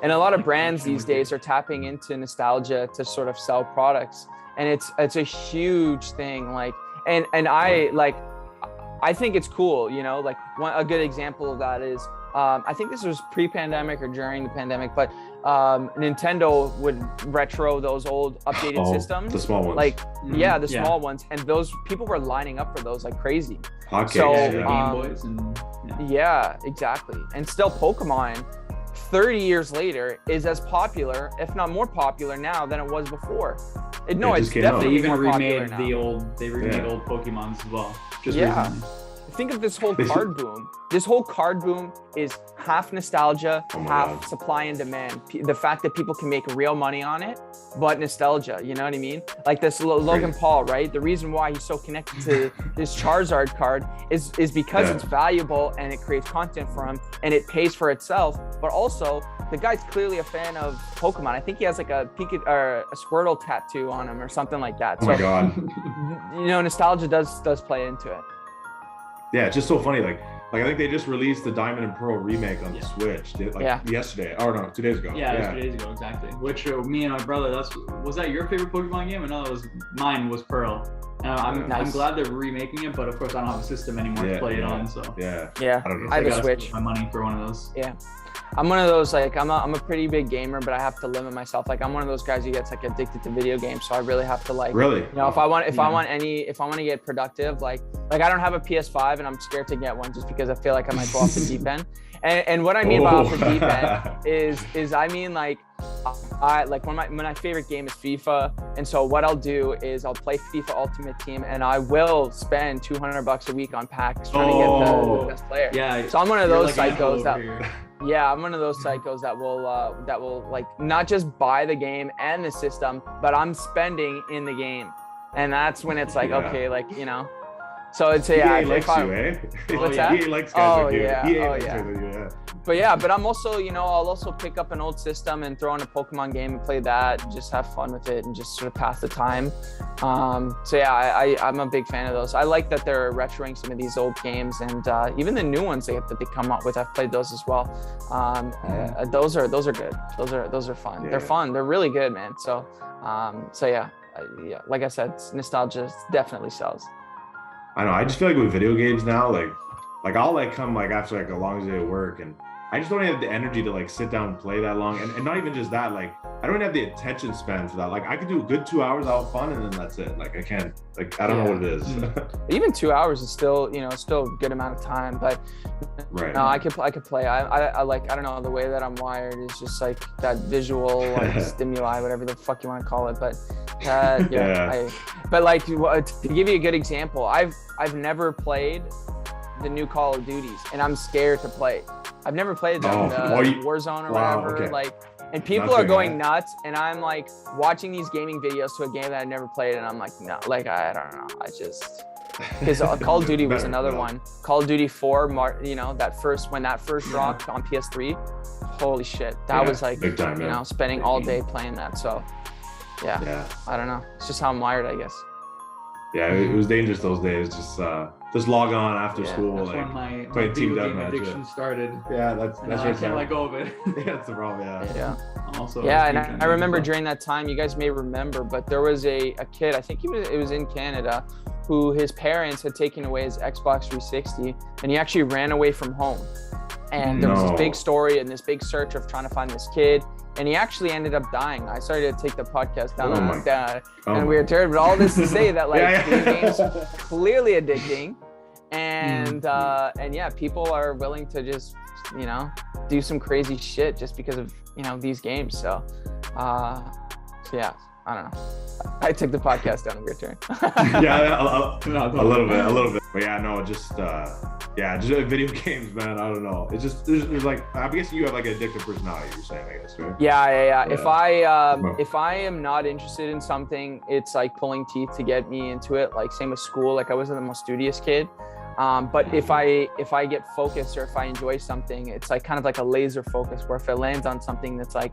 And a lot of brands these days are tapping into nostalgia to sort of sell products. And it's a huge thing. Like, and I think it's cool, you know, like a good example of that is, I think this was pre-pandemic or during the pandemic, but Nintendo would retro those old updated systems. The small ones. Like, the small ones. And those people were lining up for those like crazy. Hotcakes, so, Game Boys and exactly. And still Pokemon 30 years later is as popular, if not more popular now than it was before. It's definitely more popular now. They remade old Pokemons as well. Just recently. Think of this whole card boom. This whole card boom is half nostalgia, half supply and demand. The fact that people can make real money on it, but nostalgia, you know what I mean? Like this Logan Paul, right? The reason why he's so connected to this Charizard card is because it's valuable and it creates content for him and it pays for itself. But also, the guy's clearly a fan of Pokemon. I think he has like a Squirtle tattoo on him or something like that. Oh my God. You know, nostalgia does play into it. Yeah, it's just so funny. Like I think they just released the Diamond and Pearl remake on the Switch. Yesterday. Oh no, 2 days ago. Yeah, it was 2 days ago, exactly. Which me and my brother, was that your favorite Pokemon game? No, mine was Pearl. I'm glad they're remaking it, but of course I don't have a system anymore to play it on. So yeah, I don't know. I have a Switch. My money for one of those. Yeah. I'm one of those, like, I'm a pretty big gamer, but I have to limit myself. Like, I'm one of those guys who gets like addicted to video games. So I really have to you know, if I want to get productive, like I don't have a PS5 and I'm scared to get one just because I feel like I might go off the deep end. And what I mean by off the deep end is I mean, like, when my favorite game is FIFA. And so what I'll do is I'll play FIFA Ultimate Team and I will spend $200 a week on packs trying to get the best player. Yeah. So I'm one of those psychos I'm one of those psychos that will like not just buy the game and the system, but I'm spending in the game. And that's when it's like, okay, like, you know, so it's EA likes you, eh? What's that? EA likes guys like you. But I'm also, you know, I'll also pick up an old system and throw in a Pokemon game and play that and just have fun with it and just sort of pass the time. I'm a big fan of those. I like that they're retroing some of these old games and even the new ones that they come up with. I've played those as well. Those are good. Those are fun. Yeah. They're fun. They're really good, man. So like I said, nostalgia definitely sells. I know. I just feel like with video games now, like I'll come after a long day of work, and I just don't have the energy to sit down and play that long, and not even just that. Like I don't have the attention span for that. Like I could do a good 2 hours, I'll have fun, and then that's it. Like I can't. I don't know what it is. Even 2 hours is still, you know, still a good amount of time. But no, I could play. I like, I don't know, the way that I'm wired is just like that visual stimuli, whatever the fuck you want to call it. But but like to give you a good example, I've never played the new Call of Duties, and I'm scared to play. I've never played them, Warzone or whatever. Okay. Like, and people are going nuts, and I'm like watching these gaming videos to a game that I've never played, and I'm like, no, like I don't know, I just because Call of Duty was another one. Call of Duty 4, you know, when that first dropped on PS3, holy shit, that was like big time, you know, spending all day playing that. So I don't know, it's just how I'm wired, I guess. Yeah, it was dangerous those days. Just log on after school, that's when my team addiction started. Yeah, that's I can't let go of it. That's the problem. And I remember during that time, you guys may remember, but there was a kid, I think it was in Canada, who his parents had taken away his Xbox 360, and he actually ran away from home. And there was this big story and this big search of trying to find this kid. And he actually ended up dying. I started to take the podcast down and we were terrible. But all this to say that video games clearly addicting, and people are willing to just, you know, do some crazy shit just because of, you know, these games. So I don't know. I took the podcast down a weird turn. a little bit. But just video games, man. I don't know. It's just there's like, I guess you have like an addictive personality, you're saying, I guess, right? Yeah. If I am not interested in something, it's like pulling teeth to get me into it. Like same with school. Like I wasn't the most studious kid. But if I get focused or if I enjoy something, it's like kind of like a laser focus where if it lands on something that's like,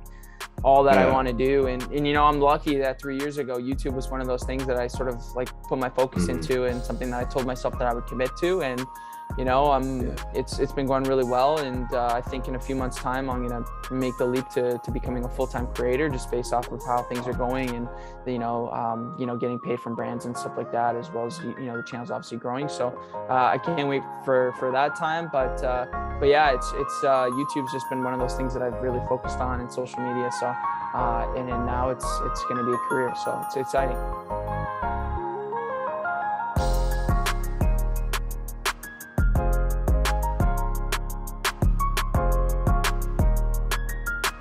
all that I want to do. And you know, I'm lucky that 3 years ago, YouTube was one of those things that I sort of like put my focus into, and something that I told myself that I would commit to. And you know, it's been going really well, and I think in a few months' time, I'm gonna make the leap to becoming a full-time creator, just based off of how things are going, and you know, getting paid from brands and stuff like that, as well as you know, the channel's obviously growing. So I can't wait for that time. But yeah, it's YouTube's just been one of those things that I've really focused on, in social media. So and now it's gonna be a career. So it's exciting.